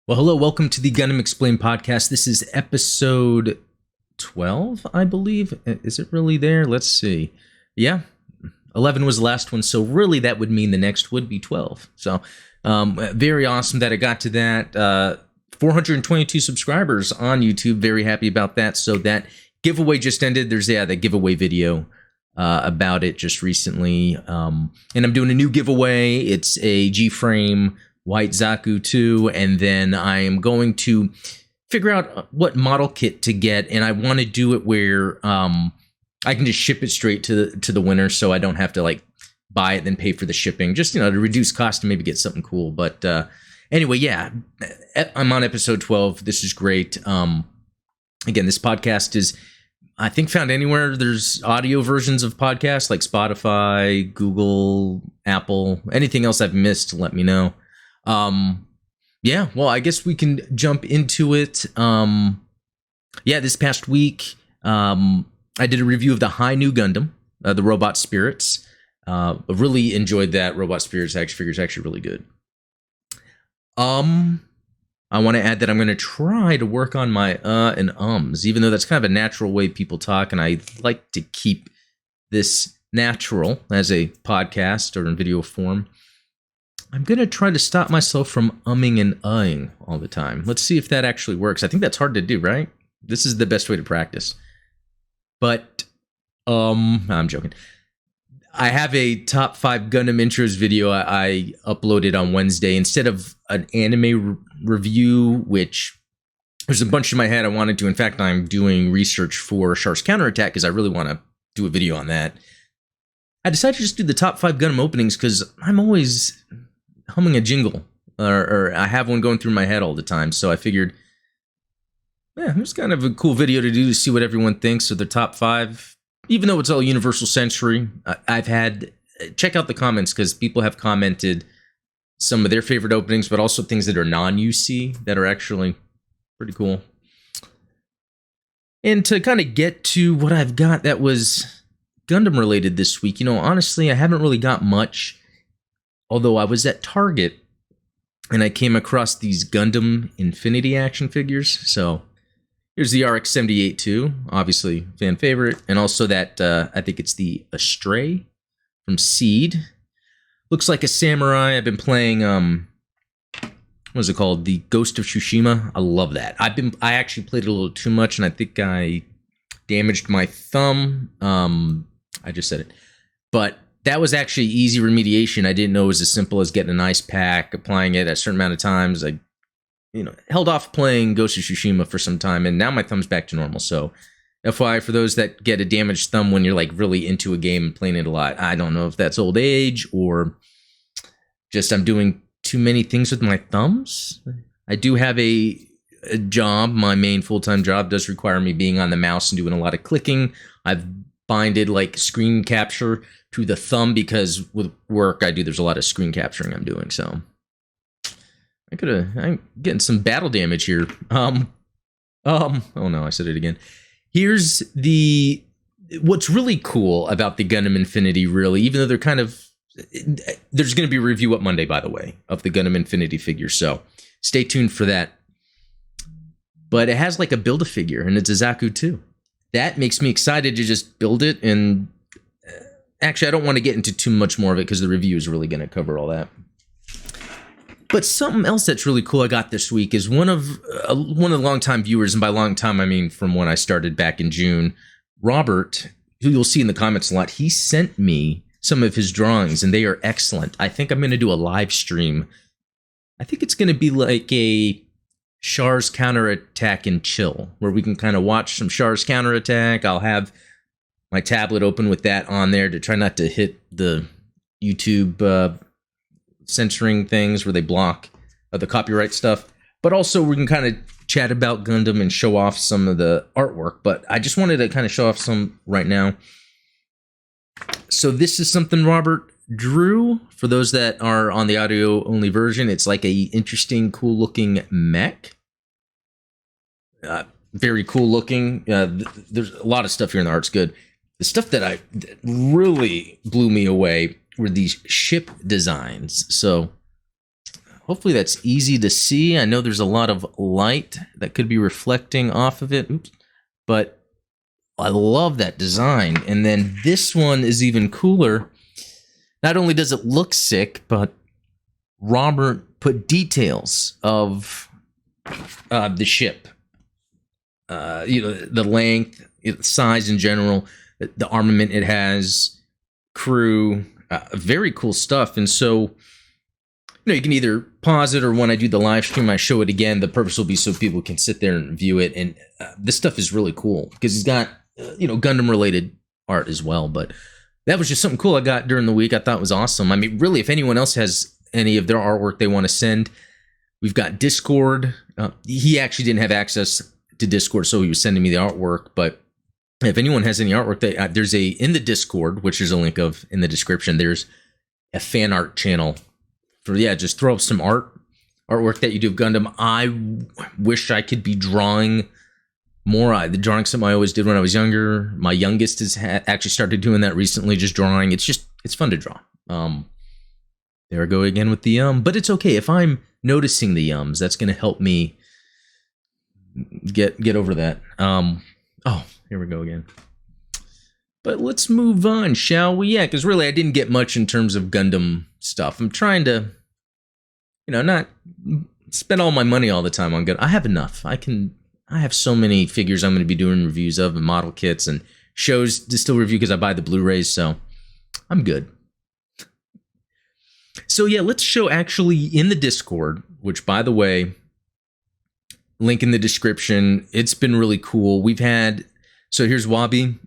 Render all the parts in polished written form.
Well, hello, welcome to the Gundam Explained podcast. This is episode 12, I believe. Is it really there? Let's see. Yeah, 11 was the last one, so really that would mean the next would be 12. So, very awesome that I got to that. 422 subscribers on YouTube. Very happy about that. So that giveaway just ended. There's, the giveaway video about it just recently. And I'm doing a new giveaway. It's a G-frame White Zaku II, and then I am going to figure out what model kit to get, and I want to do it where I can just ship it straight to the winner, so I don't have to like buy it then pay for the shipping, just to reduce cost and maybe get something cool. But anyway, yeah, I'm on episode 12. This is great. Again, this podcast is, I think, found anywhere there's audio versions of podcasts, like Spotify, Google, Apple. Anything else I've missed, let me know. Yeah, well, I guess we can jump into it. This past week, I did a review of the High New Gundam, the Robot Spirits. Really enjoyed that. Robot Spirits action figure is actually really good. I want to add that I'm going to try to work on my and ums, even though that's kind of a natural way people talk, and I like to keep this natural as a podcast or in video form. I'm going to try to stop myself from umming and uhing all the time. Let's see if that actually works. I think that's hard to do, right? This is the best way to practice. But, I'm joking. I have a top 5 Gundam intros video I uploaded on Wednesday. Instead of an anime review, which there's a bunch in my head I wanted to. In fact, I'm doing research for Char's Counterattack because I really want to do a video on that. I decided to just do the top 5 Gundam openings because I'm always humming a jingle, or I have one going through my head all the time, so I figured, it's kind of a cool video to do to see what everyone thinks of the top 5, even though it's all Universal Century. I've had, check out the comments, because people have commented some of their favorite openings, but also things that are non-UC that are actually pretty cool. And to kind of get to what I've got that was Gundam related this week, honestly, I haven't really got much. Although I was at Target and I came across these Gundam Infinity action figures. So here's the RX-78-2, obviously fan favorite. And also that, I think it's the Astray from Seed. Looks like a samurai. I've been playing, what is it called? The Ghost of Tsushima. I love that. I actually played it a little too much, and I think I damaged my thumb. I just said it. But that was actually easy remediation. I didn't know it was as simple as getting an ice pack, applying it at a certain amount of times. I, held off playing Ghost of Tsushima for some time, and now my thumb's back to normal. So, FYI, for those that get a damaged thumb when you're like really into a game and playing it a lot, I don't know if that's old age or just I'm doing too many things with my thumbs. I do have a job. My main full-time job does require me being on the mouse and doing a lot of clicking. I've binded like screen capture to the thumb because with work there's a lot of screen capturing I'm doing, so I'm getting some battle damage here. Oh no, I said it again. Here's what's really cool about the Gundam Infinity, really, even though they're kind of, there's going to be a review up Monday, by the way, of the Gundam Infinity figure, so stay tuned for that. But it has like a Build-A-Figure, and it's a Zaku II. That makes me excited to just build it, and actually, I don't want to get into too much more of it because the review is really going to cover all that. But something else that's really cool I got this week is one of the longtime viewers, and by long time I mean from when I started back in June, Robert, who you'll see in the comments a lot. He sent me some of his drawings, and they are excellent. I think I'm going to do a live stream. I think it's going to be like a Char's Counterattack and chill, where we can kind of watch some Char's Counterattack. I'll have my tablet open with that on there to try not to hit the YouTube censoring things where they block the copyright stuff. But also we can kind of chat about Gundam and show off some of the artwork. But I just wanted to kind of show off some right now. So this is something Robert drew. For those that are on the audio only version, it's like a interesting, cool looking mech. Very cool looking. There's a lot of stuff here in the art's good. The stuff that really blew me away were these ship designs. So Hopefully that's easy to see. I know there's a lot of light that could be reflecting off of it. Oops. But I love that design. And then this one is even cooler. Not only does it look sick, but Robert put details of the ship. The length, size in general, the armament it has, crew, very cool stuff. And so, you can either pause it, or when I do the live stream, I show it again. The purpose will be so people can sit there and view it. And this stuff is really cool because he's got, Gundam related art as well. But that was just something cool I got during the week. I thought it was awesome. I mean, really, if anyone else has any of their artwork they want to send, we've got Discord. He actually didn't have access to Discord, so he was sending me the artwork. But if anyone has any artwork, there's in the Discord, which there's a link of in the description, there's a fan art channel. Just throw up some artwork that you do of Gundam. I wish I could be drawing more. The drawing something I always did when I was younger. My youngest has actually started doing that recently, just drawing. It's fun to draw. There I go again with the but it's okay if I'm noticing the yums. That's going to help me get over that. Oh, here we go again. But let's move on, shall we? Yeah, because really I didn't get much in terms of Gundam stuff. I'm trying to, not spend all my money all the time on Gundam. I have enough. I have so many figures I'm going to be doing reviews of, and model kits and shows to still review because I buy the Blu-rays, so I'm good. So yeah, let's show actually in the Discord, which by the way, link in the description. It's been really cool. So here's Wabi.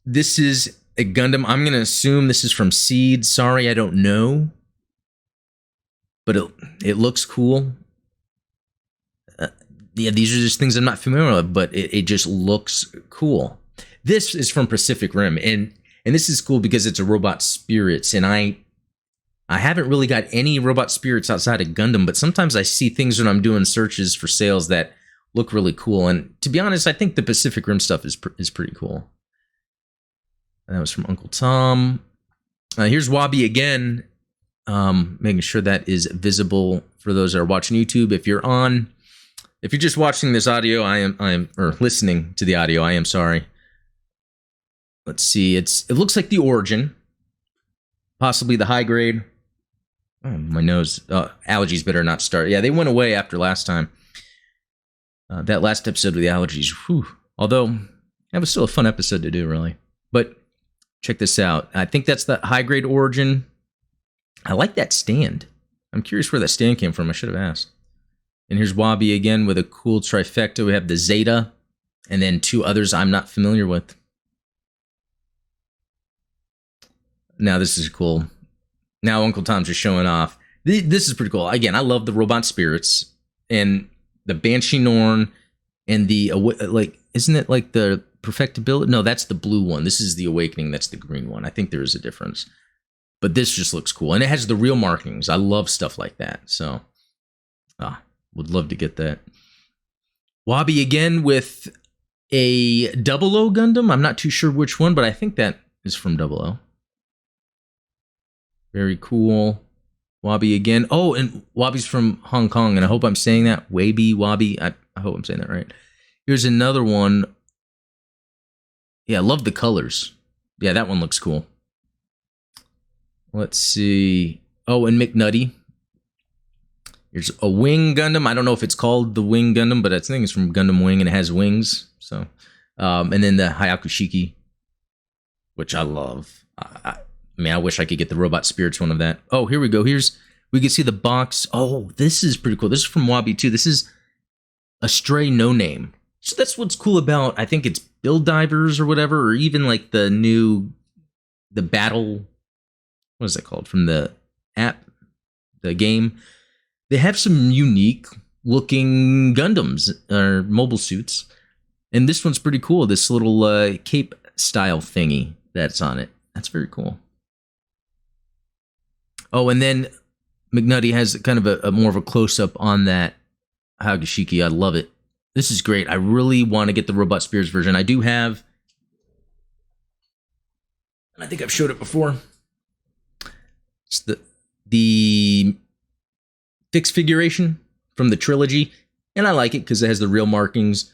This is a Gundam. I'm going to assume this is from Seed. Sorry, I don't know. But it looks cool. These are just things I'm not familiar with, but it just looks cool. This is from Pacific Rim, and this is cool because it's a Robot Spirits, and I haven't really got any Robot Spirits outside of Gundam, but sometimes I see things when I'm doing searches for sales that look really cool, and to be honest, I think the Pacific Rim stuff is pretty cool. And that was from Uncle Tom. Here's Wabi again, making sure that is visible for those that are watching YouTube. If you're just watching this audio, or listening to the audio, I am sorry. Let's see, it looks like the Origin, possibly the high grade. Oh, my nose, allergies better not start. Yeah, they went away after last time. That last episode of the allergies, whew. Although, that was still a fun episode to do, really. But check this out. I think that's the high grade Origin. I like that stand. I'm curious where that stand came from. I should have asked. And here's Wabi again with a cool trifecta. We have the Zeta, and then two others I'm not familiar with. Now this is cool. Now Uncle Tom's just showing off. This is pretty cool. Again, I love the Robot Spirits and the Banshee Norn and the isn't it like the Perfectibility? No, that's the blue one. This is the Awakening. That's the green one. I think there is a difference. But this just looks cool. And it has the real markings. I love stuff like that. So, would love to get that. Wabi again with a 00 Gundam. I'm not too sure which one, but I think that is from 00. Very cool. Wabi again. Oh, and Wabi's from Hong Kong, and I hope I'm saying that. Wabi. I hope I'm saying that right. Here's another one. Yeah, I love the colors. Yeah, that one looks cool. Let's see. Oh, and McNutty. Here's a Wing Gundam. I don't know if it's called the Wing Gundam, but I think it's from Gundam Wing, and it has wings. So, and then the Hayakushiki, which I love. I wish I could get the Robot Spirits one of that. Oh, here we go. We can see the box. Oh, this is pretty cool. This is from Wabi too. This is a Stray No Name. So that's what's cool about, I think it's Build Divers or whatever, or even like the battle, what is that called, from the app, the game. They have some unique looking Gundams, or mobile suits. And this one's pretty cool, this little cape style thingy that's on it. That's very cool. Oh, and then McNutty has kind of a more of a close-up on that Hagashiki. I love it. This is great. I really want to get the Robot Spirits version. I do have, and I think I've showed it before. It's the fixed figuration from the trilogy, and I like it because it has the real markings.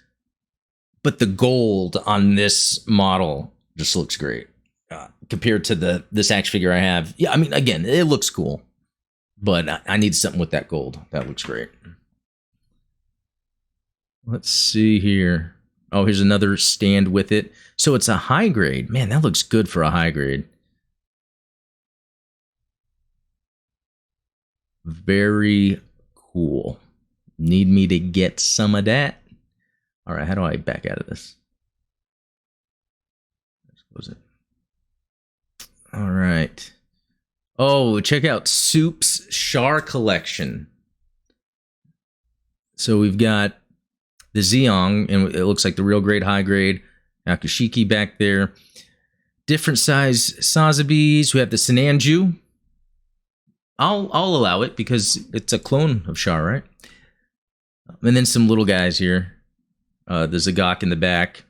But the gold on this model just looks great compared to this action figure I have. Yeah, I mean, again, it looks cool, but I need something with that gold. That looks great. Let's see here. Oh, here's another stand with it. So it's a high grade. Man, that looks good for a high grade. Very cool. Need me to get some of that? All right, how do I back out of this? Let's close it. All right. Oh, check out Soup's Char collection. So we've got the Zeong, and it looks like the real grade, high grade. Akushiki back there. Different size Sazabis. We have the Sinanju. I'll allow it because it's a clone of Char, right? And then some little guys here. The Zagok in the back.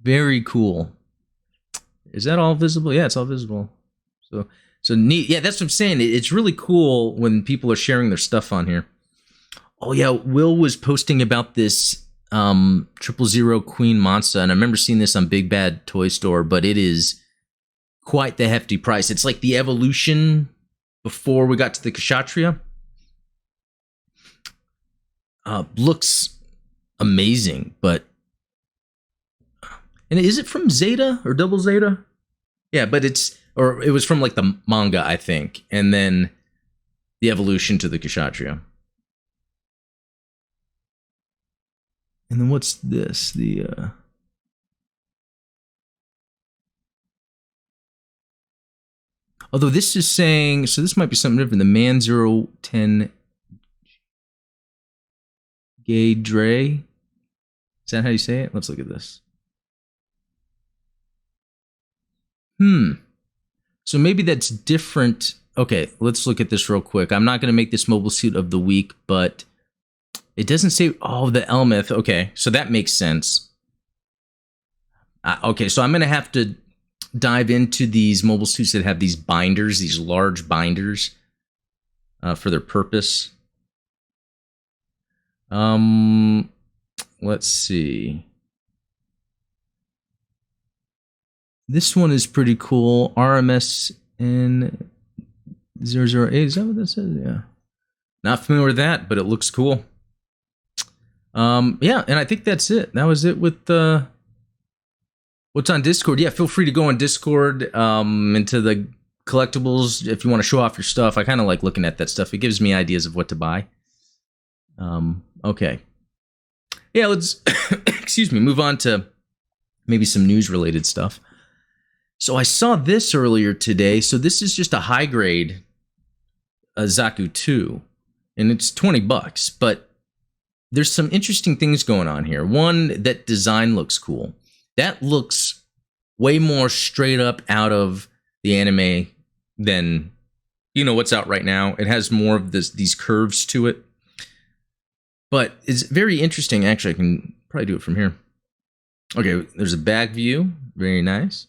Very cool. Is that all visible? Yeah, it's all visible. So neat. Yeah, that's what I'm saying. It's really cool when people are sharing their stuff on here. Oh yeah, Will was posting about this 000 Queen Monster, and I remember seeing this on Big Bad Toy Store, but it is quite the hefty price. It's like the evolution before we got to the Kshatriya. Looks amazing, but... And is it from Zeta or Double Zeta? Yeah, but it's... Or it was from like the manga, I think. And then the evolution to the Kshatriya. And then what's this? The... Although this is saying... So this might be something different. The Man 010... Gay Dre. Is that how you say it? Let's look at this. So maybe that's different. Okay, let's look at this real quick. I'm not going to make this mobile suit of the week, but it doesn't say, oh, the Elmeth. Okay, so that makes sense. Okay, so I'm going to have to dive into these mobile suits that have these binders, these large binders for their purpose. Let's see. This one is pretty cool. RMSN 008. Is that what that says? Yeah. Not familiar with that, but it looks cool. Yeah, and I think that's it. That was it with what's on Discord. Yeah, feel free to go on Discord into the collectibles if you want to show off your stuff. I kind of like looking at that stuff. It gives me ideas of what to buy. Okay. Yeah, let's excuse me, move on to maybe some news related stuff. So I saw this earlier today. So this is just a high grade Zaku II, and it's $20, but there's some interesting things going on here. One, that design looks cool. That looks way more straight up out of the anime than, you know, what's out right now. It has more of these curves to it. But it's very interesting. Actually, I can probably do it from here. Okay, there's a back view. Very nice.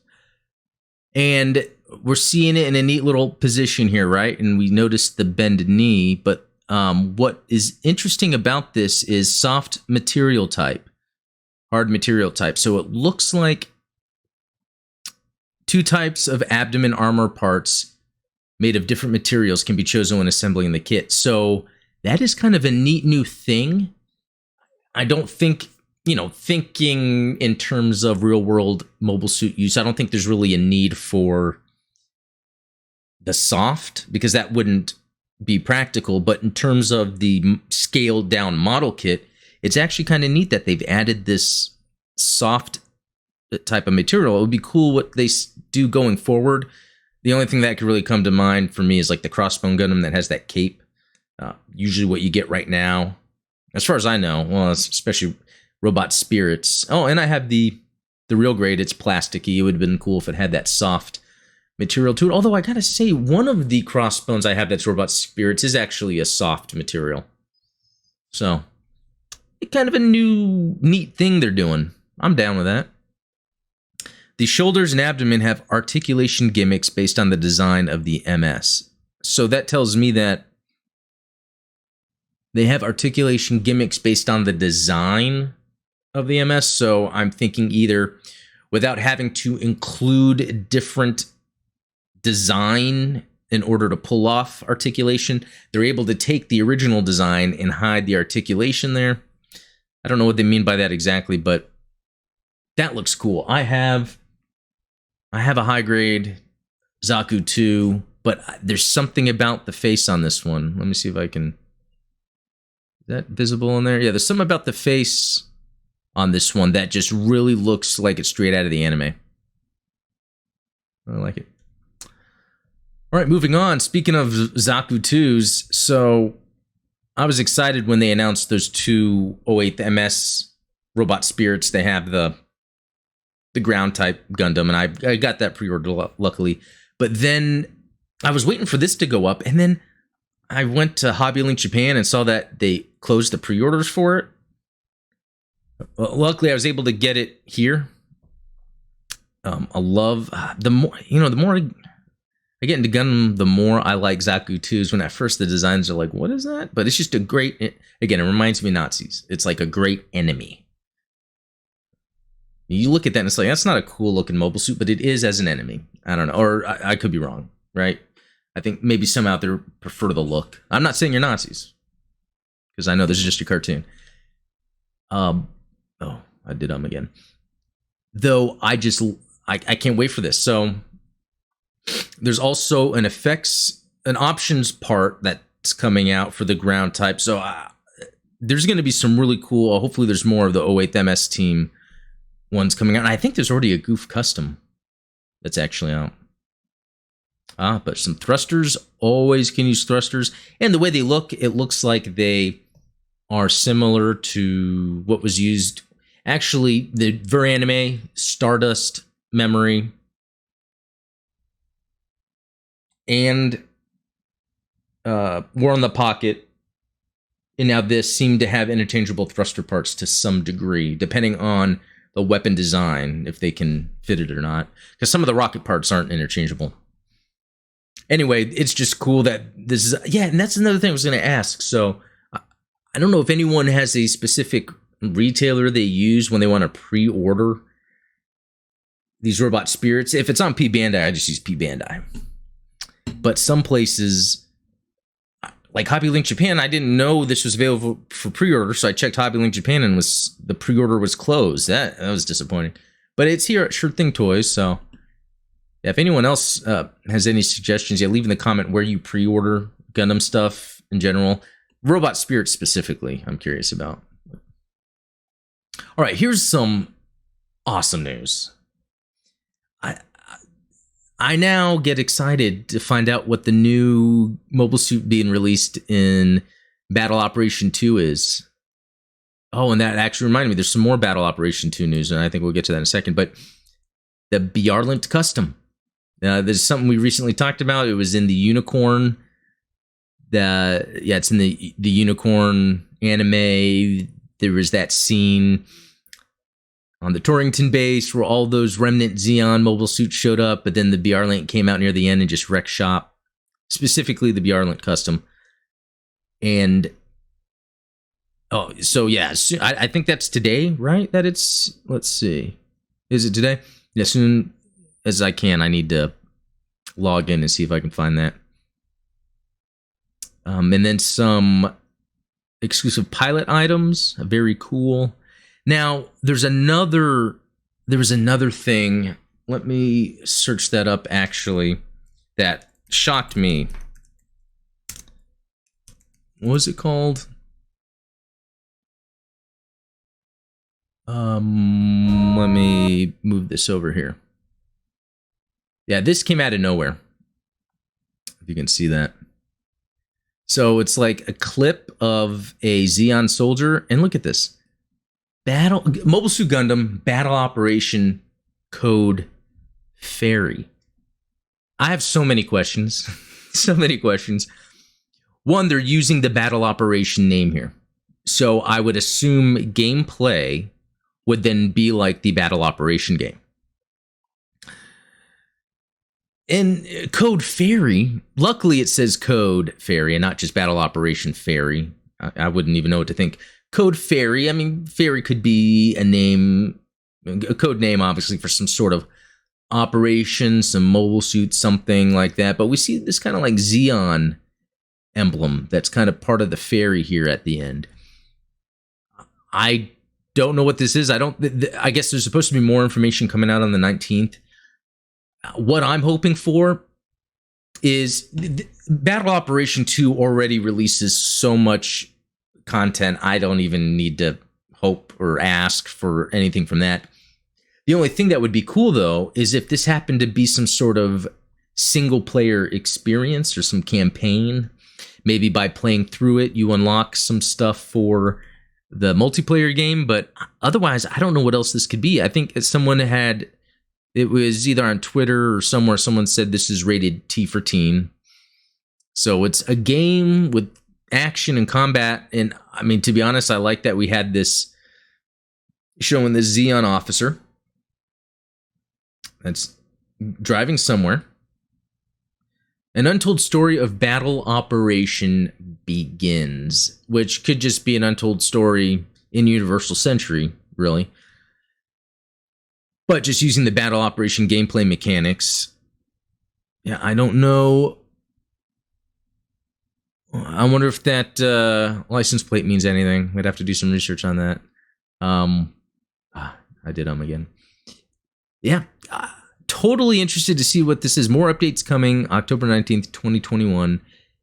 And we're seeing it in a neat little position here, right? And we noticed the bend knee. But what is interesting about this is soft material type, hard material type. So it looks like two types of abdomen armor parts made of different materials can be chosen when assembling the kit. So that is kind of a neat new thing. I don't think, you know, thinking in terms of real world mobile suit use, I don't think there's really a need for the soft because that wouldn't be practical. But in terms of the scaled down model kit, it's actually kind of neat that they've added this soft type of material. It would be cool what they do going forward. The only thing that could really come to mind for me is like the Crossbone Gundam that has that cape. Usually what you get right now, as far as I know, well, especially Robot Spirits. Oh, and I have the real grade. It's plasticky. It would have been cool if it had that soft material to it. Although I gotta say, one of the Crossbones I have that's Robot Spirits is actually a soft material. So, it's kind of a new, neat thing they're doing. I'm down with that. The shoulders and abdomen have articulation gimmicks based on the design of the MS. So that tells me that They have articulation gimmicks based on the design of the MS. So I'm thinking either without having to include different design in order to pull off articulation, they're able to take the original design and hide the articulation there. I don't know what they mean by that exactly, but that looks cool. I have a high grade Zaku II, but there's something about the face on this one. Let me see if I can. Is that visible in there? Yeah, there's something about the face on this one that just really looks like it's straight out of the anime. I like it. All right, moving on. Speaking of Zaku 2s, so I was excited when they announced those two 08th MS robot spirits. They have the ground type Gundam, and I got that pre-order luckily. But then I was waiting for this to go up, and then I went to HobbyLink Japan and saw that they closed the pre-orders for it. Well, luckily, I was able to get it here. I love the more I get into Gundam, the more I like Zaku 2s. When at first the designs are like, what is that? But it's just a great, again, it reminds me of Nazis. It's like a great enemy. You look at that and it's like, that's not a cool looking mobile suit, but it is as an enemy. I don't know, or I could be wrong, right? I think maybe some out there prefer the look. I'm not saying you're Nazis, because I know this is just a cartoon. Oh, I did again. Though I can't wait for this. So there's also an options part that's coming out for the ground type. So there's going to be some really cool, hopefully there's more of the 08th MS team ones coming out. And I think there's already a Goof custom that's actually out. But some thrusters, always can use thrusters. And the way they look, it looks like they are similar to what was used. Actually, the very anime Stardust Memory and War on the Pocket, and now this seem to have interchangeable thruster parts to some degree, depending on the weapon design, if they can fit it or not. Because some of the rocket parts aren't interchangeable. Anyway, it's just cool that this is... Yeah, and that's another thing I was going to ask. So, I don't know if anyone has a specific retailer they use when they want to pre-order these robot spirits. If it's on P Bandai, I just use P Bandai. But some places, like HobbyLink Japan, I didn't know this was available for pre-order, so I checked HobbyLink Japan and the pre-order was closed. That was disappointing. But it's here at Sure Thing Toys, so if anyone else has any suggestions, leave in the comment where you pre-order Gundam stuff in general. Robot spirits specifically, I'm curious about. All right, here's some awesome news. I now get excited to find out what the new mobile suit being released in Battle Operation II is. Oh, and that actually reminded me, there's some more Battle Operation II news, and I think we'll get to that in a second. But the Byarlant Custom. There's something we recently talked about. It was in the Unicorn. It's in the Unicorn anime. There was that scene on the Torrington base where all those remnant Zeon mobile suits showed up, but then the Byarlant came out near the end and just wrecked shop, specifically the Byarlant Custom. And I think that's today, right? That it's, let's see, is it today? Yeah, as soon as I can, I need to log in and see if I can find that. And then some exclusive pilot items, very cool. Now, there was another thing, let me search that up actually, that shocked me. What was it called? Let me move this over here. Yeah, this came out of nowhere. If you can see that. So it's like a clip of a Zeon soldier, and look at this. Mobile Suit Gundam Battle Operation Code Fairy. I have so many questions. So many questions. One, they're using the Battle Operation name here. So I would assume gameplay would then be like the Battle Operation game. And Code Fairy, luckily it says Code Fairy and not just Battle Operation Fairy. I wouldn't even know what to think. Code Fairy. I mean, Fairy could be a code name, obviously, for some sort of operation, some mobile suit, something like that. But we see this kind of like Xeon emblem that's kind of part of the fairy here at the end. I don't know what this is. I guess there's supposed to be more information coming out on the 19th. What I'm hoping for is Battle Operation 2 already releases so much content. I don't even need to hope or ask for anything from that. The only thing that would be cool, though, is if this happened to be some sort of single-player experience or some campaign. Maybe by playing through it, you unlock some stuff for the multiplayer game. But otherwise, I don't know what else this could be. I think someone had... It was either on Twitter or somewhere, someone said this is rated T for teen. So it's a game with action and combat. And, I mean, to be honest, I like that we had this showing the Xeon officer that's driving somewhere. An untold story of battle operation begins, which could just be an untold story in Universal Century, really. But just using the battle operation gameplay mechanics. Yeah, I don't know. I wonder if that license plate means anything. We'd have to do some research on that. I did again. Yeah, totally interested to see what this is. More updates coming October 19th, 2021.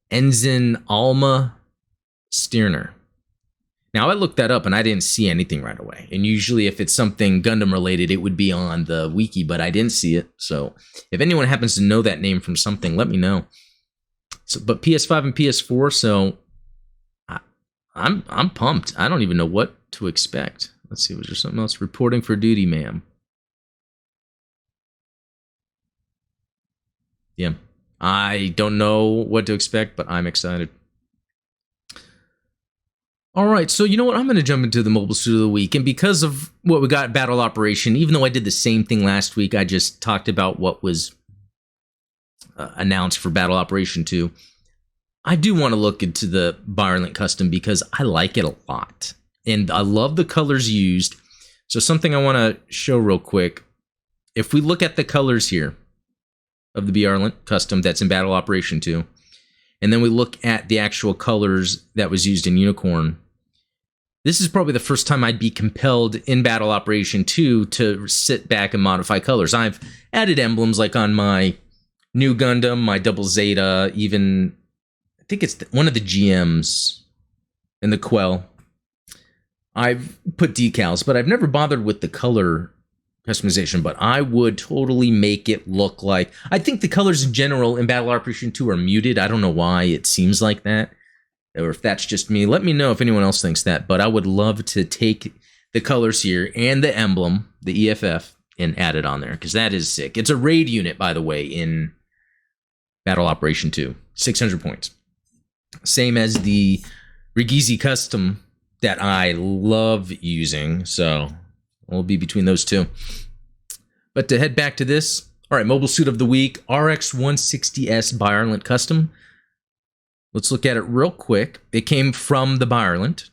Ensign Alma Stirner. Now, I looked that up and I didn't see anything right away. And usually if it's something Gundam related, it would be on the wiki, but I didn't see it. So if anyone happens to know that name from something, let me know. So, but PS5 and PS4, so I'm pumped. I don't even know what to expect. Let's see, was there something else? Reporting for duty, ma'am. Yeah, I don't know what to expect, but I'm excited. All right, so you know what? I'm going to jump into the mobile suit of the week. And because of what we got, Battle Operation, even though I did the same thing last week, I just talked about what was announced for Battle Operation 2. I do want to look into the Byarlant Custom because I like it a lot. And I love the colors used. So something I want to show real quick. If we look at the colors here of the Byarlant Custom that's in Battle Operation 2, and then we look at the actual colors that was used in Unicorn, this is probably the first time I'd be compelled in Battle Operation 2 to sit back and modify colors. I've added emblems like on my new Gundam, my Double Zeta, even, I think it's one of the GMs and the Quell. I've put decals, but I've never bothered with the color customization, but I would totally make it look like... I think the colors in general in Battle Operation 2 are muted. I don't know why it seems like that, or if that's just me. Let me know if anyone else thinks that, but I would love to take the colors here and the emblem, the EFF, and add it on there, because that is sick. It's a raid unit, by the way, in Battle Operation 2. 600 points. Same as the Rigizi Custom that I love using, so we'll be between those two. But to head back to this, all right, mobile suit of the week, RX-160S Byarlant Custom. Let's look at it real quick. It came from the Byarlant,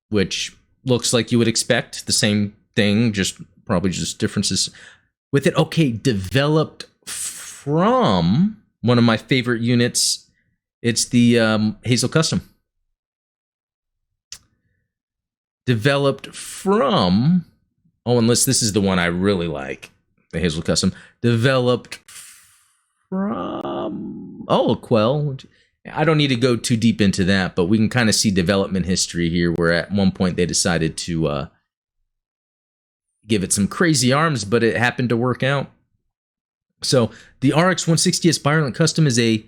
which looks like you would expect. The same thing, just probably just differences with it. Okay, developed from one of my favorite units. It's the Hazel Custom. Developed from... Oh, unless this is the one I really like. The Hazel Custom. Developed from... Oh, Quell. I don't need to go too deep into that, but we can kind of see development history here, where at one point they decided to give it some crazy arms, but it happened to work out. So the RX-160S Byarlant Custom is a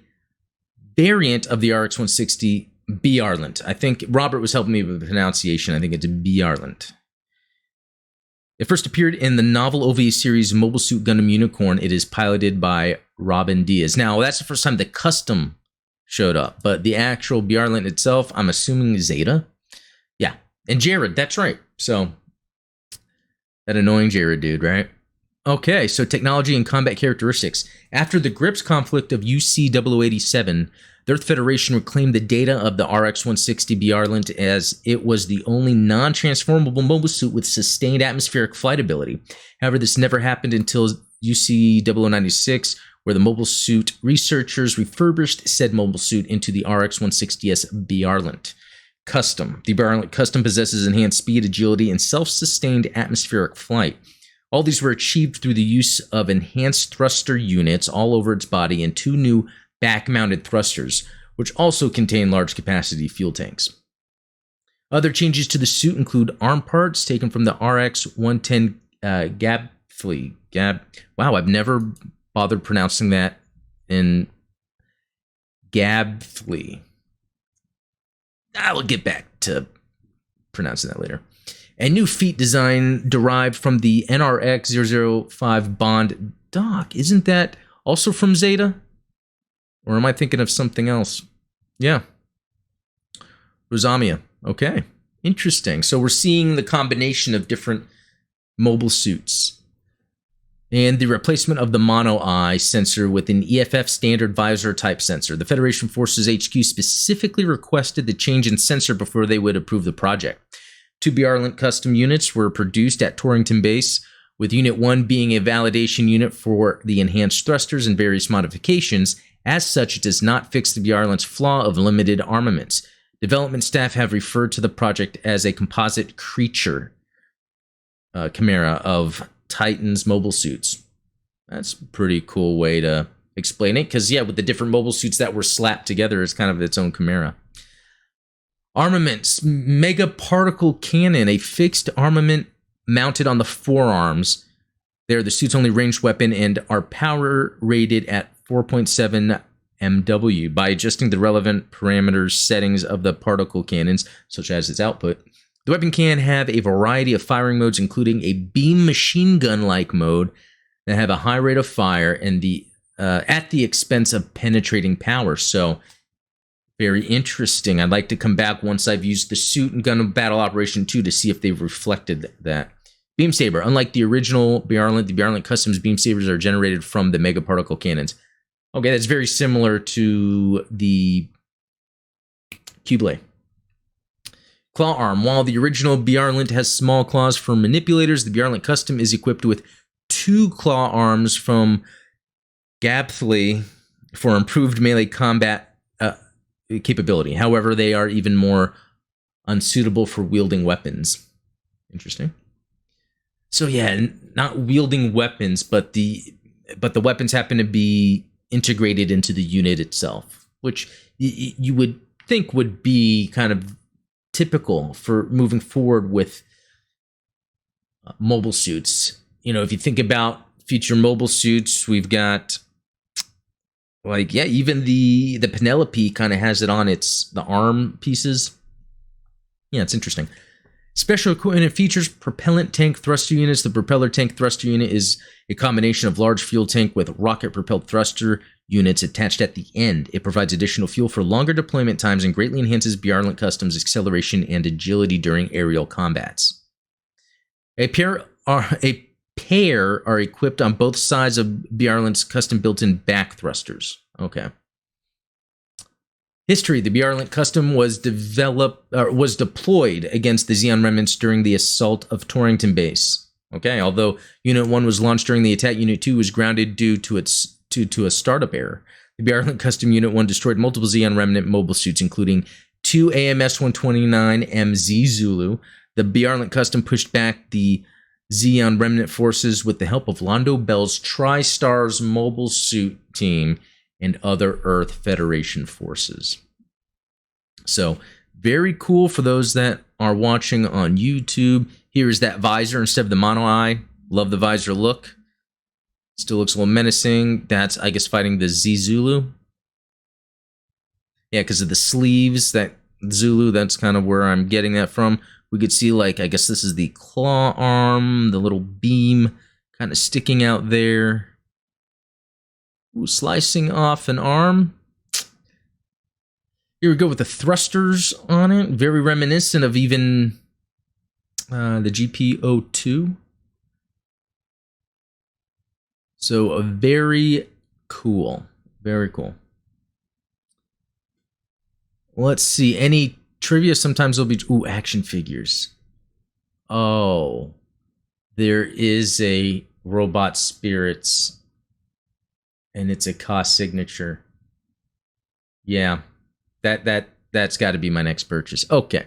variant of the RX-160 Byarlant. I think Robert was helping me with the pronunciation. I think it's Byarlant. It first appeared in the novel OVA series Mobile Suit Gundam Unicorn. It is piloted by Robin Diaz. Now, that's the first time the custom showed up, but the actual Byarlant itself, I'm assuming Zeta. Yeah, and Jared, that's right. So, that annoying Jared dude, right? Okay, so technology and combat characteristics. After the Grips conflict of UC-0087, The Earth Federation would claim the data of the RX-160 Byarlant as it was the only non-transformable mobile suit with sustained atmospheric flight ability. However, this never happened until UC 0096, where the mobile suit researchers refurbished said mobile suit into the RX-160S Byarlant Custom. The Byarlant Custom possesses enhanced speed, agility, and self-sustained atmospheric flight. All these were achieved through the use of enhanced thruster units all over its body and 2 new back-mounted thrusters, which also contain large-capacity fuel tanks. Other changes to the suit include arm parts taken from the RX-110 Gabfly. Wow, I've never bothered pronouncing that in Gabfly. I will get back to pronouncing that later. A new feet design derived from the NRX-005 Bond Doc. Isn't that also from Zeta? Or am I thinking of something else? Yeah. Rosamia. Okay. Interesting. So we're seeing the combination of different mobile suits. And the replacement of the mono eye sensor with an EFF standard visor type sensor. The Federation Forces HQ specifically requested the change in sensor before they would approve the project. 2 Byarlant Custom units were produced at Torrington Base, with Unit 1 being a validation unit for the enhanced thrusters and various modifications. As such, it does not fix the Byarlant's flaw of limited armaments. Development staff have referred to the project as a composite creature chimera of Titan's mobile suits. That's a pretty cool way to explain it, because yeah, with the different mobile suits that were slapped together, it's kind of its own chimera. Armaments. Mega particle cannon, a fixed armament mounted on the forearms. They're the suit's only ranged weapon and are power rated at 4.7 MW. By adjusting the relevant parameters settings of the particle cannons, such as its output, the weapon can have a variety of firing modes, including a beam machine gun-like mode that have a high rate of fire and at the expense of penetrating power. So, very interesting. I'd like to come back once I've used the suit in Gundam Battle Operation II to see if they've reflected that. Beam Saber. Unlike the original Byarlant, the Byarlant Customs beam sabers are generated from the mega particle cannons. Okay, that's very similar to the Q-Blade. Claw arm. While the original Byarlant has small claws for manipulators, the Byarlant Custom is equipped with 2 claw arms from Gabfly for improved melee combat capability. However, they are even more unsuitable for wielding weapons. Interesting. So yeah, not wielding weapons, but the weapons happen to be integrated into the unit itself, which you would think would be kind of typical for moving forward with mobile suits. You know, if you think about future mobile suits, we've got like, yeah, even the Penelope kind of has it on the arm pieces. Yeah, it's interesting. Special equipment features propellant tank thruster units. The propeller tank thruster unit is a combination of large fuel tank with rocket-propelled thruster units attached at the end. It provides additional fuel for longer deployment times and greatly enhances Byarlant Custom's acceleration and agility during aerial combats. A pair are equipped on both sides of Byarlant's custom built-in back thrusters. Okay. History. The Byarlant Custom was deployed against the Zeon remnants during the assault of Torrington Base. Okay, although Unit 1 was launched during the attack, Unit 2 was grounded due to a startup error. The Byarlant Custom Unit 1 destroyed multiple Zeon remnant mobile suits, including 2 AMS-129MZ Zulu. The Byarlant Custom pushed back the Zeon remnant forces with the help of Londo Bell's Tri-Stars mobile suit team and other Earth Federation forces. So, very cool for those that are watching on YouTube. Here is that visor instead of the mono eye. Love the visor look. Still looks a little menacing. That's, I guess, fighting the Z Zulu. Yeah, because of the sleeves, that Zulu, that's kind of where I'm getting that from. We could see, like, I guess this is the claw arm, the little beam kind of sticking out there. Ooh, slicing off an arm. Here we go with the thrusters on it. Very reminiscent of even the GP02. So very cool. Very cool. Let's see. Any trivia? Sometimes there'll be action figures. Oh, there is a Robot Spirits, and it's a cost signature. Yeah, that's got to be my next purchase. Okay,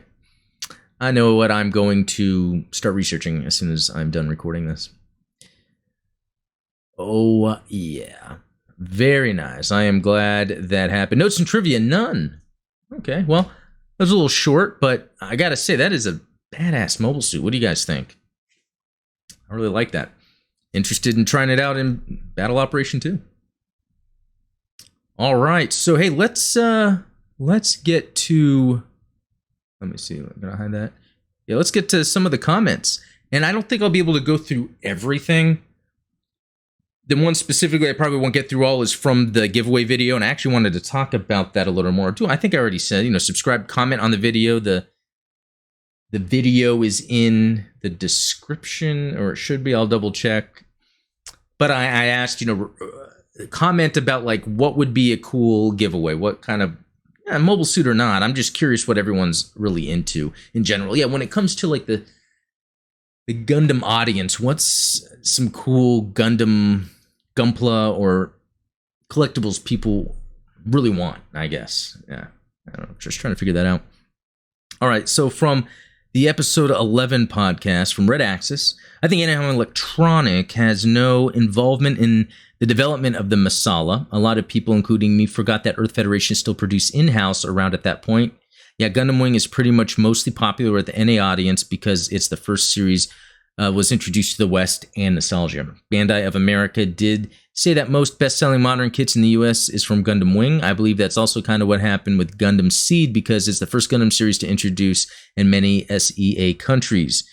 I know what I'm going to start researching as soon as I'm done recording this. Oh yeah, very nice. I am glad that happened. Notes and trivia, none. Okay, well, that was a little short, but I gotta say that is a badass mobile suit. What do you guys think? I really like that. Interested in trying it out in Battle Operation II. All right, so hey, let's get to. Let me see. I'm gonna hide that. Yeah, let's get to some of the comments. And I don't think I'll be able to go through everything. The one specifically I probably won't get through all is from the giveaway video, and I actually wanted to talk about that a little more too. I think I already said, subscribe, comment on the video. The video is in the description, or it should be. I'll double check. But I asked, comment about like what would be a cool giveaway, what kind of mobile suit or not. I'm just curious what everyone's really into in general. Yeah, when it comes to like the Gundam audience, what's some cool Gunpla or collectibles people really want, I guess. Yeah, I don't know, just trying to figure that out. All right, so from the episode 11 podcast from Red Axis, I think Anaheim Electronic has no involvement in the development of the Masala. A lot of people, including me, forgot that Earth Federation still produced in-house around at that point. Yeah, Gundam Wing is pretty much mostly popular with the NA audience because it's the first series was introduced to the West and nostalgia. Bandai of America did say that most best-selling modern kits in the US is from Gundam Wing. I believe that's also kind of what happened with Gundam Seed because it's the first Gundam series to introduce in many SEA countries.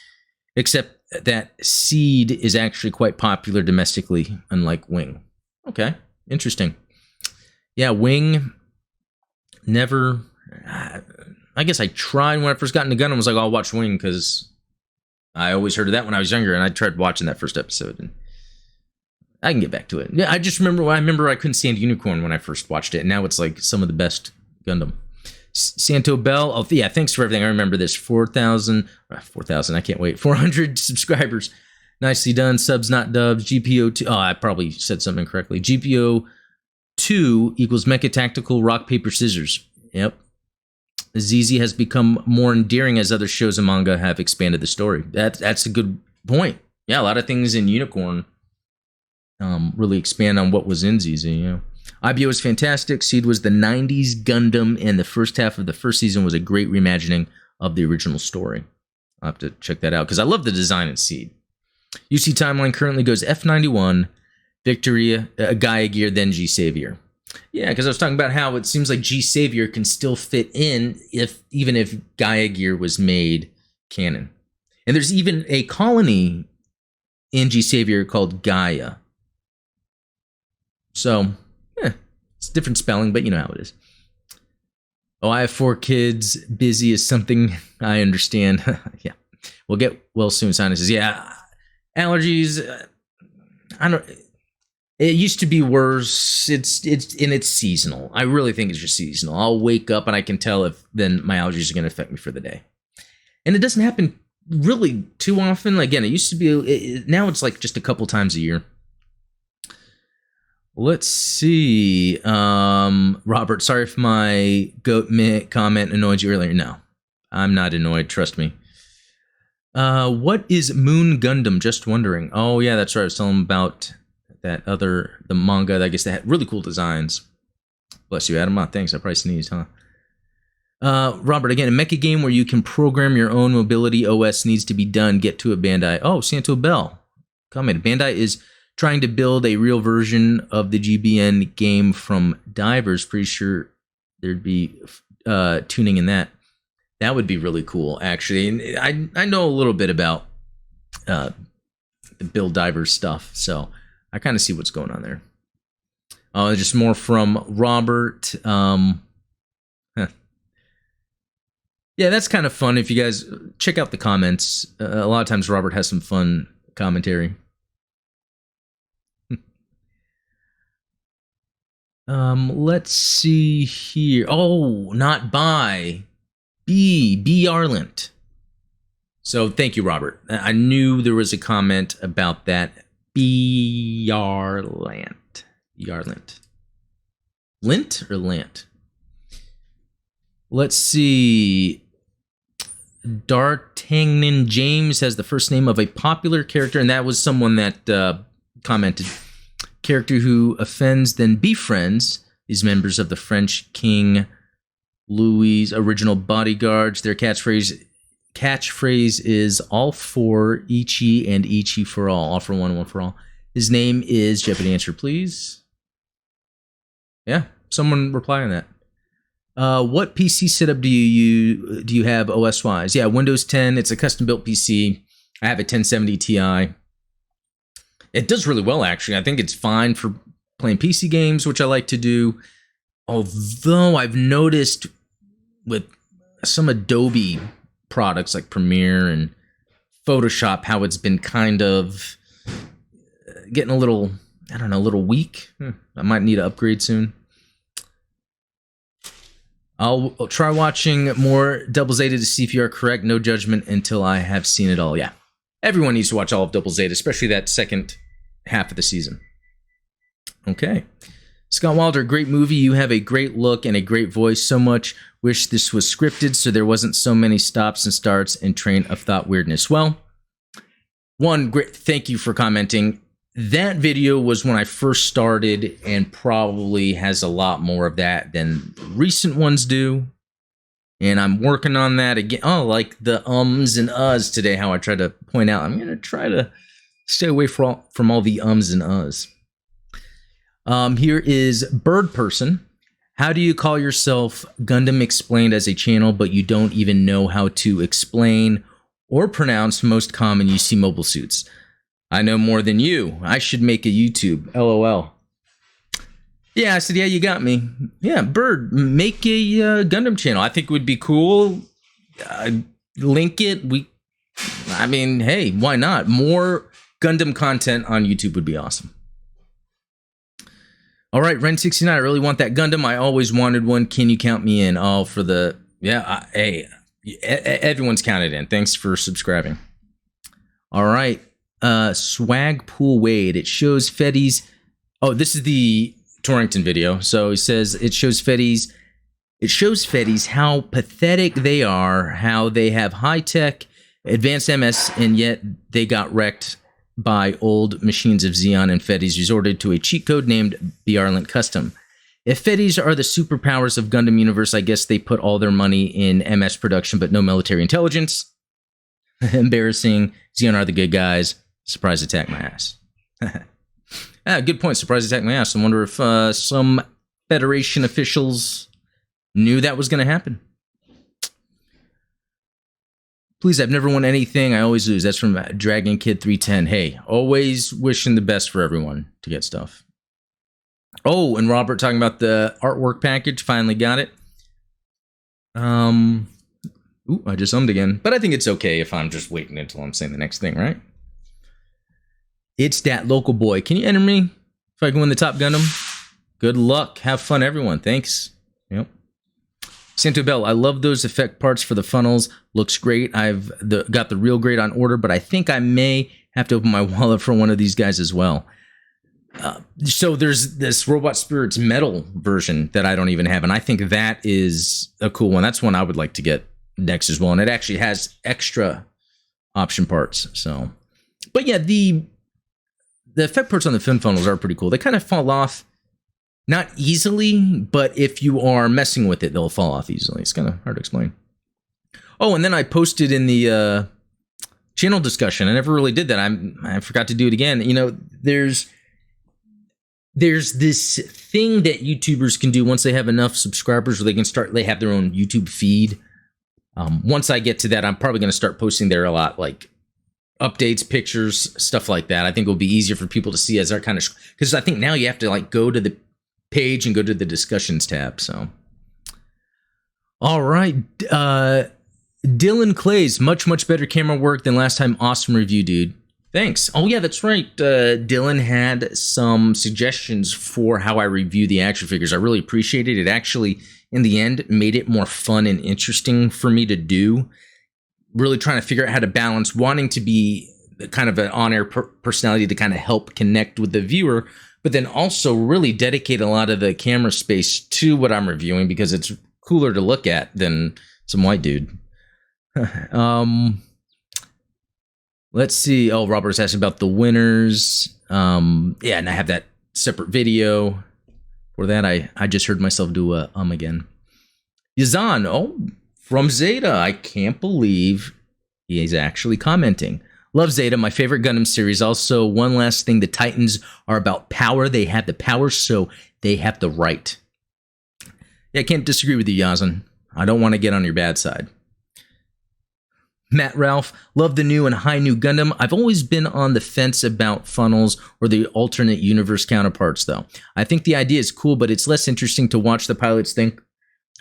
Except that Seed is actually quite popular domestically, unlike Wing. Okay, interesting. Yeah, Wing never... I guess I tried when I first got into Gundam. I was like, I'll watch Wing because I always heard of that when I was younger, and I tried watching that first episode, and I can get back to it. Yeah, I just remember I couldn't stand Unicorn when I first watched it, and now it's like some of the best Gundam. Santo Bell, oh yeah, thanks for everything. I remember this. 4,000, I can't wait. 400 subscribers. Nicely done. Subs, not dubs. GPO2, oh, I probably said something incorrectly. GPO2 equals Mecha Tactical Rock, Paper, Scissors. Yep. ZZ has become more endearing as other shows and manga have expanded the story. That's a good point. Yeah, a lot of things in Unicorn really expand on what was in ZZ. Yeah. IBO is fantastic. Seed was the 90s Gundam, and the first half of the first season was a great reimagining of the original story. I'll have to check that out because I love the design in Seed. UC Timeline currently goes F91, Victory, Gaia Gear, then G Savior. Yeah, because I was talking about how it seems like G Savior can still fit in even if Gaia Gear was made canon. And there's even a colony in G Savior called Gaia. So, it's different spelling, but you know how it is. Oh, I have 4 kids. Busy is something I understand. Yeah, we'll get well soon. Sinuses. Yeah, allergies. I don't. It used to be worse. It's seasonal. I really think it's just seasonal. I'll wake up and I can tell if then my allergies are going to affect me for the day. And it doesn't happen really too often. Again, it used to be. Now it's like just a couple times a year. Let's see. Robert, sorry if my goat comment annoyed you earlier. No, I'm not annoyed. Trust me. What is Moon Gundam? Just wondering. Oh, yeah, that's right. I was telling him about the manga. I guess they had really cool designs. Bless you, Adam. Oh, thanks. I probably sneezed, huh? Robert, again, a mecha game where you can program your own mobility OS needs to be done. Get to a Bandai. Oh, Santo Bell. Comment. Bandai is trying to build a real version of the GBN game from Divers. Pretty sure there'd be tuning in that. That would be really cool, actually. And I know a little bit about the Build Divers stuff, so I kind of see what's going on there. Just more from Robert. Yeah, that's kind of fun. If you guys check out the comments, a lot of times Robert has some fun commentary. Let's see here. Oh, not by. Byarlant. So thank you, Robert. I knew there was a comment about that. Byarlant. Lint or Lant? Let's see. D'Artagnan James has the first name of a popular character, and that was someone that commented. Character who offends then befriends these members of the French King Louis' original bodyguards. Their catchphrase is all for Ichi and Ichi for all for one for all. His name is Jeopardy answer, please. Yeah, someone reply on that. What PC setup do you have OS wise? Yeah, Windows 10. It's a custom built PC. I have a 1070 Ti. It does really well, actually. I think it's fine for playing PC games, which I like to do. Although I've noticed with some Adobe products like Premiere and Photoshop how it's been kind of getting a little, I don't know, a little weak. I might need to upgrade soon. I'll try watching more Double Zeta to see if you are correct. No judgment until I have seen it all. Yeah. Everyone needs to watch all of Double Zeta, especially that second half of the season. Okay. Scott Wilder, great movie. You have a great look and a great voice. So much wish this was scripted so there wasn't so many stops and starts and train of thought weirdness. Well, one, great, thank you for commenting. That video was when I first started and probably has a lot more of that than recent ones do. And I'm working on that again. Oh, like the ums and uhs today, how I try to point out. I'm going to try to stay away from all the ums and uhs. Here is Bird Person. How do you call yourself Gundam Explained as a channel, but you don't even know how to explain or pronounce most common UC mobile suits? I know more than you. I should make a YouTube. LOL. Yeah, I said, yeah, you got me. Yeah, Bird, make a Gundam channel. I think it would be cool. Link it. I mean, hey, why not? More Gundam content on YouTube would be awesome. All right, Ren69, I really want that Gundam. I always wanted one. Can you count me in? Oh, for the... Yeah, hey, everyone's counted in. Thanks for subscribing. All right. Swagpool Wade. It shows Fetties. Oh, this is the Torrington video. So he says it shows Fetties. It shows Fetties how pathetic they are, how they have high-tech, advanced MS, and yet they got wrecked by old machines of Xeon, and Fetties resorted to a cheat code named Byarlant Custom. If Fetties are the superpowers of Gundam Universe, I guess they put all their money in MS production, but no military intelligence. Embarrassing. Xeon are the good guys. Surprise attack my ass. Good point. Surprise attack my ass. I wonder if some Federation officials knew that was going to happen. Please, I've never won anything. I always lose. That's from Dragon Kid 310. Hey, always wishing the best for everyone to get stuff. Oh, and Robert talking about the artwork package. Finally got it. Ooh, I just ummed again. But I think it's okay if I'm just waiting until I'm saying the next thing, right? It's that local boy. Can you enter me if I can win the Top Gundam? Good luck. Have fun, everyone. Thanks. Yep. Santo Bell, I love those effect parts for the funnels. Looks great. I've got the real grade on order, but I think I may have to open my wallet for one of these guys as well. So there's this Robot Spirits metal version that I don't even have, and I think that is a cool one. That's one I would like to get next as well, and it actually has extra option parts. So, but yeah, the effect parts on the fin funnels are pretty cool. They kind of fall off, not easily, but if you are messing with it, they'll fall off easily. It's kind of hard to explain. Oh, and then I posted in the channel discussion. I never really did that. I forgot to do it again. You know, there's this thing that YouTubers can do once they have enough subscribers where they have their own YouTube feed. Once I get to that, I'm probably going to start posting there a lot, like updates, pictures, stuff like that. I think it'll be easier for people to see as they're kind of, because I think now you have to like go to the page and go to the discussions tab. So, all right. Dylan Clays, much better camera work than last time. Awesome review, dude. Thanks. Oh, yeah, that's right. Dylan had some suggestions for how I review the action figures. I really appreciate it. It actually, in the end, made it more fun and interesting for me to do. Really trying to figure out how to balance wanting to be kind of an on-air personality to kind of help connect with the viewer, but then also really dedicate a lot of the camera space to what I'm reviewing because it's cooler to look at than some white dude. Let's see. Oh, Robert's asking about the winners. Yeah, and I have that separate video. For that, I just heard myself do a again. Yazan, oh, from Zeta. I can't believe he is actually commenting. Love Zeta, my favorite Gundam series. Also, one last thing, the Titans are about power. They have the power, so they have the right. Yeah, I can't disagree with you, Yazan. I don't want to get on your bad side. Matt Ralph, love the new and high new Gundam. I've always been on the fence about funnels or the alternate universe counterparts, though. I think the idea is cool, but it's less interesting to watch the pilots think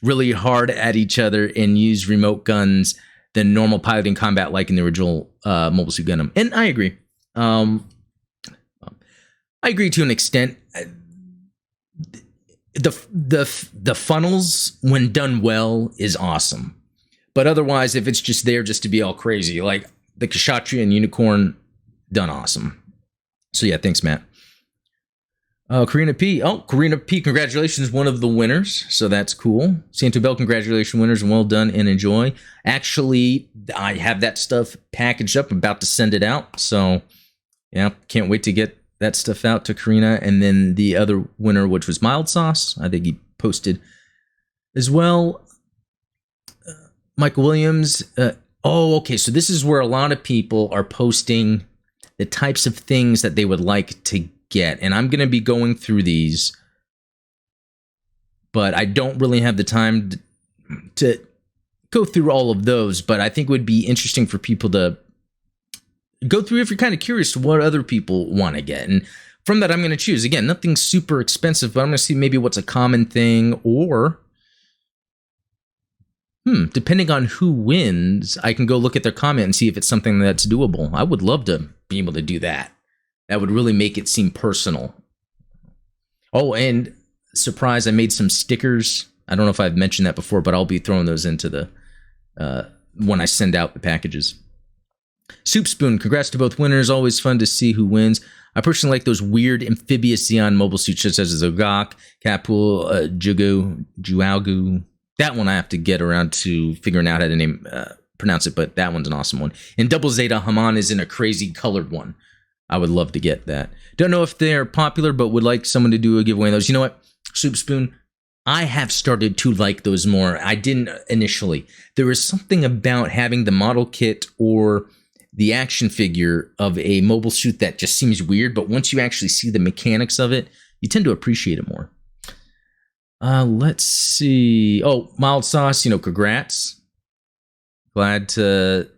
really hard at each other and use remote guns than normal piloting combat like in the original Mobile Suit Gundam. And I agree. I agree to an extent. The funnels, when done well, is awesome. But otherwise, if it's just there just to be all crazy, like the Kshatriya and Unicorn, done awesome. So yeah, thanks, Matt. Karina P. Oh, Karina P. Congratulations, one of the winners. So that's cool. Santo Bell, congratulations, winners, and well done and enjoy. Actually, I have that stuff packaged up, about to send it out. So yeah, can't wait to get that stuff out to Karina. And then the other winner, which was Mild Sauce, I think he posted as well. Michael Williams. Okay. So this is where a lot of people are posting the types of things that they would like to get. And I'm going to be going through these, but I don't really have the time to go through all of those. But I think it would be interesting for people to go through if you're kind of curious to what other people want to get. And from that, I'm going to choose. Again, nothing super expensive, but I'm going to see maybe what's a common thing, or depending on who wins, I can go look at their comment and see if it's something that's doable. I would love to be able to do that. That would really make it seem personal. Oh, and surprise, I made some stickers. I don't know if I've mentioned that before, but I'll be throwing those into the when I send out the packages. Soup Spoon, congrats to both winners. Always fun to see who wins. I personally like those weird amphibious Zeon mobile suits such as Zogak, Kapul, Juagu. That one I have to get around to figuring out how to pronounce it, but that one's an awesome one. And Double Zeta Haman is in a crazy colored one. I would love to get that. Don't know if they're popular, but would like someone to do a giveaway of those. You know what, Soup Spoon? I have started to like those more. I didn't initially. There is something about having the model kit or the action figure of a mobile suit that just seems weird, but once you actually see the mechanics of it, you tend to appreciate it more. Let's see. Oh, Mild Sauce, congrats. Glad to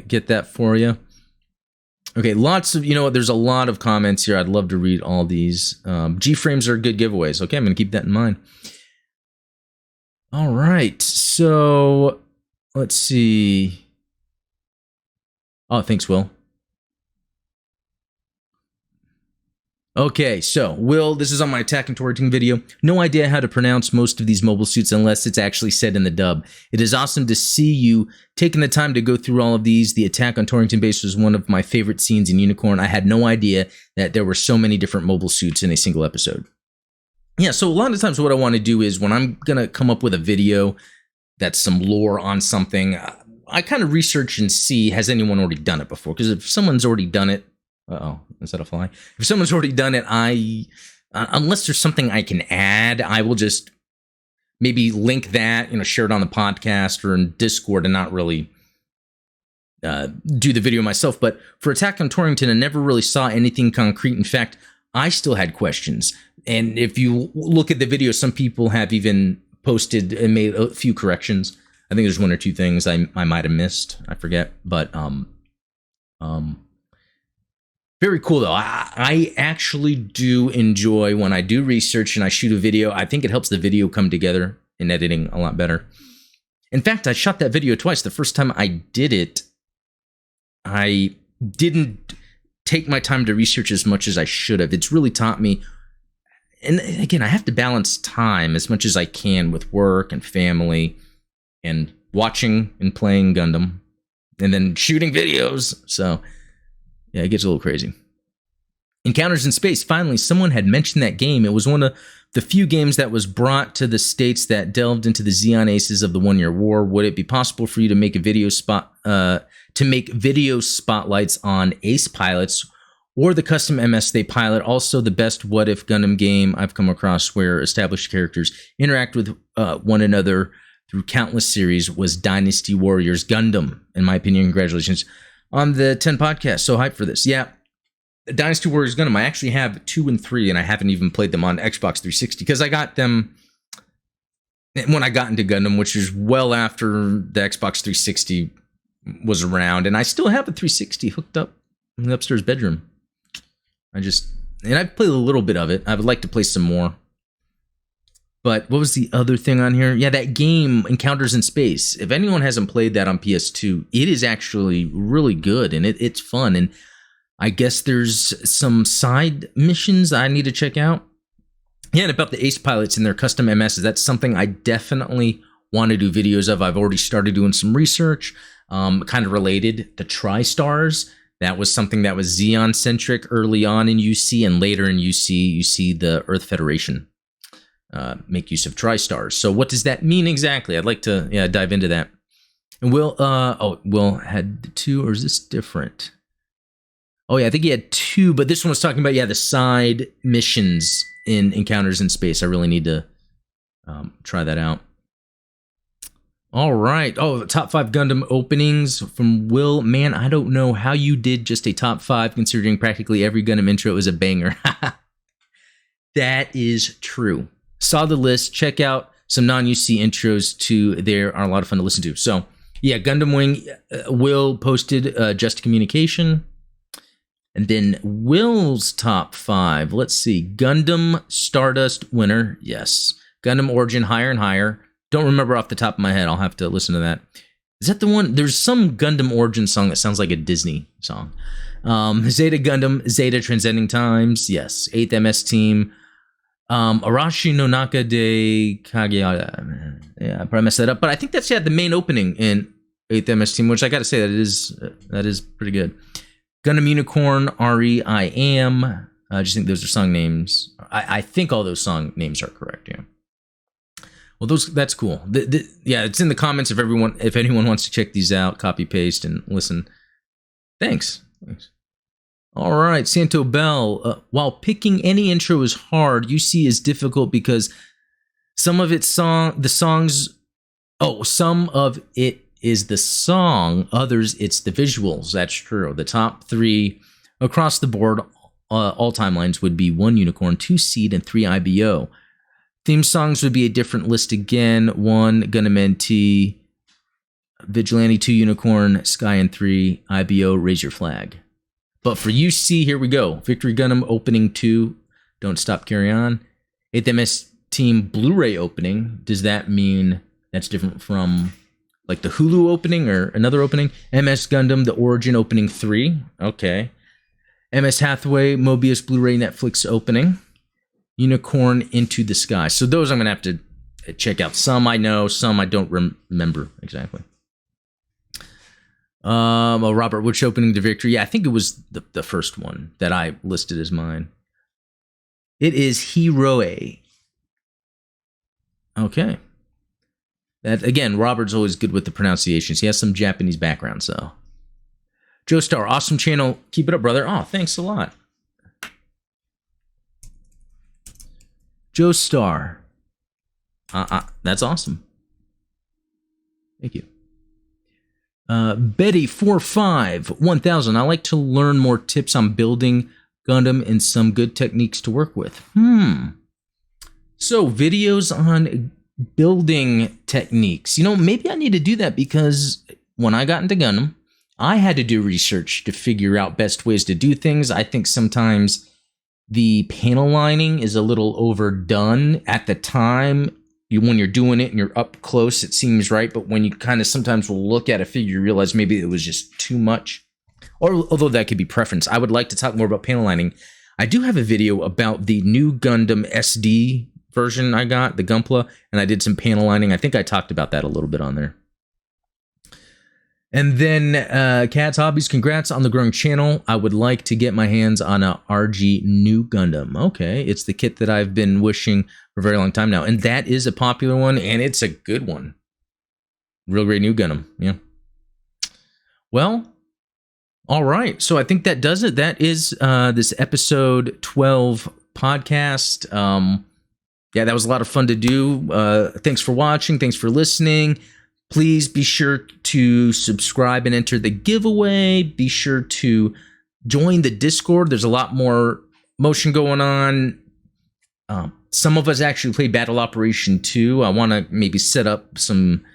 get that for you. Okay, lots of, there's a lot of comments here. I'd love to read all these. G-frames are good giveaways. Okay, I'm going to keep that in mind. All right, so let's see. Oh, thanks, Will. Okay, so Will, this is on my Attack and Torting video. No idea how to pronounce most of these mobile suits unless it's actually said in the dub. It is awesome to see you taking the time to go through all of these. The Attack on Torrington base was one of my favorite scenes in Unicorn. I had no idea that there were so many different mobile suits in a single episode. Yeah, so a lot of times what I want to do is when I'm going to come up with a video that's some lore on something, I kind of research and see, has anyone already done it before? Because if someone's already done it, is that a fly? If someone's already done it, unless there's something I can add, I will just maybe link that, share it on the podcast or in Discord and not really do the video myself. But for Attack on Torrington, I never really saw anything concrete. In fact, I still had questions. And if you look at the video, some people have even posted and made a few corrections. I think there's one or two things I might have missed. I forget. But very cool, though. I actually do enjoy when I do research and I shoot a video. I think it helps the video come together in editing a lot better. In fact, I shot that video twice. The first time I did it, I didn't take my time to research as much as I should have. It's really taught me. And again, I have to balance time as much as I can with work and family and watching and playing Gundam and then shooting videos. So yeah, it gets a little crazy. Encounters in Space. Finally, someone had mentioned that game. It was one of the few games that was brought to the States that delved into the Xeon Aces of the One-Year War. Would it be possible for you to make a video spotlights on Ace pilots or the custom MS they pilot? Also, the best What If Gundam game I've come across where established characters interact with one another through countless series was Dynasty Warriors Gundam. In my opinion, congratulations on the 10 podcast. So hyped for this. Yeah. Dynasty Warriors Gundam, I actually have 2 and 3, and I haven't even played them on Xbox 360 because I got them when I got into Gundam, which is well after the Xbox 360 was around, and I still have a 360 hooked up in the upstairs bedroom. I've played a little bit of it. I would like to play some more. But what was the other thing on here? Yeah, that game, Encounters in Space. If anyone hasn't played that on PS2, it is actually really good, and it's fun, and I guess there's some side missions I need to check out. Yeah, and about the Ace pilots and their custom MSs, that's something I definitely want to do videos of. I've already started doing some research, kind of related. The TriStars, that was something that was Xeon-centric early on in UC, and later in UC, you see the Earth Federation make use of TriStars. So what does that mean exactly? I'd like to dive into that. And Will had 2, or is this different? Oh, yeah, I think he had 2, but this one was talking about, the side missions in Encounters in Space. I really need to try that out. All right. Oh, top 5 Gundam openings from Will. Man, I don't know how you did just a top 5, considering practically every Gundam intro is a banger. That is true. Saw the list. Check out some non-UC intros too. They are a lot of fun to listen to. So, yeah, Gundam Wing. Will posted Just Communication. And then Will's top 5. Let's see. Gundam Stardust winner. Yes. Gundam Origin Higher and Higher. Don't remember off the top of my head. I'll have to listen to that. Is that the one? There's some Gundam Origin song that sounds like a Disney song. Zeta Gundam, Zeta Transcending Times. Yes. 8th MS Team. Arashi no Naka de Kageara. Yeah, I probably messed that up. But I think that's, the main opening in 8th MS Team, which I got to say that is pretty good. Gundam Unicorn, REIAM. I just think those are song names. I think all those song names are correct, yeah. Well, that's cool. It's in the comments if anyone wants to check these out, copy, paste, and listen. Thanks. All right, Santo Bell. While picking any intro is hard, UC is difficult because some of it is the song, others it's the visuals. That's true. The top 3 across the board, all timelines would be 1 Unicorn, 2 Seed, and 3 IBO. Theme songs would be a different list again. 1 Gundam NT, Vigilante, 2 Unicorn, Sky, and 3 IBO, Raise Your Flag. But for UC, here we go. Victory Gundam opening 2, Don't Stop, Carry On. 8th MS Team Blu-ray opening. Does that mean that's different from like the Hulu opening or another opening? MS Gundam, the Origin opening 3. Okay. MS Hathaway, Mobius Blu-ray Netflix opening. Unicorn Into the Sky. So those I'm going to have to check out. Some I know, some I don't remember exactly. Robert, which opening to Victory? Yeah, I think it was the first one that I listed as mine. It is Hiroe. Okay. That, again, Robert's always good with the pronunciations. He has some Japanese background, so. Joe Star, awesome channel. Keep it up, brother. Oh, thanks a lot. Joe Star. That's awesome. Thank you. Betty451000. I like to learn more tips on building Gundam and some good techniques to work with. So videos on building techniques. Maybe I need to do that because when I got into Gundam, I had to do research to figure out best ways to do things. I think sometimes the panel lining is a little overdone at the time. When you're doing it and you're up close, it seems right. But when you kind of sometimes will look at a figure, you realize maybe it was just too much. or although that could be preference. I would like to talk more about panel lining. I do have a video about the new Gundam SD version I got, the Gunpla, and I did some panel lining. I think I talked about that a little bit on there. And then Cat's Hobbies, congrats on the growing channel. I would like to get my hands on a RG New Gundam. Okay, it's the kit that I've been wishing for a very long time now. And that is a popular one, and it's a good one. Real great New Gundam, yeah. Well, all right. So I think that does it. That is this episode 12 podcast. Yeah, that was a lot of fun to do. Thanks for watching. Thanks for listening. Please be sure to subscribe and enter the giveaway. Be sure to join the Discord. There's a lot more motion going on. Some of us actually play Battle Operation II. I want to maybe set up some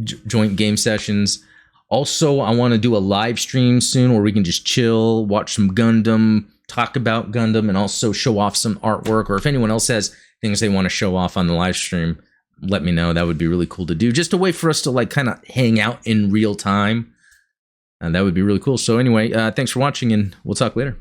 joint game sessions. Also, I want to do a live stream soon where we can just chill, watch some Gundam, talk about Gundam, and also show off some artwork. Or if anyone else has things they want to show off on the live stream, let me know. That would be really cool to do. Just a way for us to like kind of hang out in real time. And that would be really cool. So anyway, thanks for watching, and we'll talk later.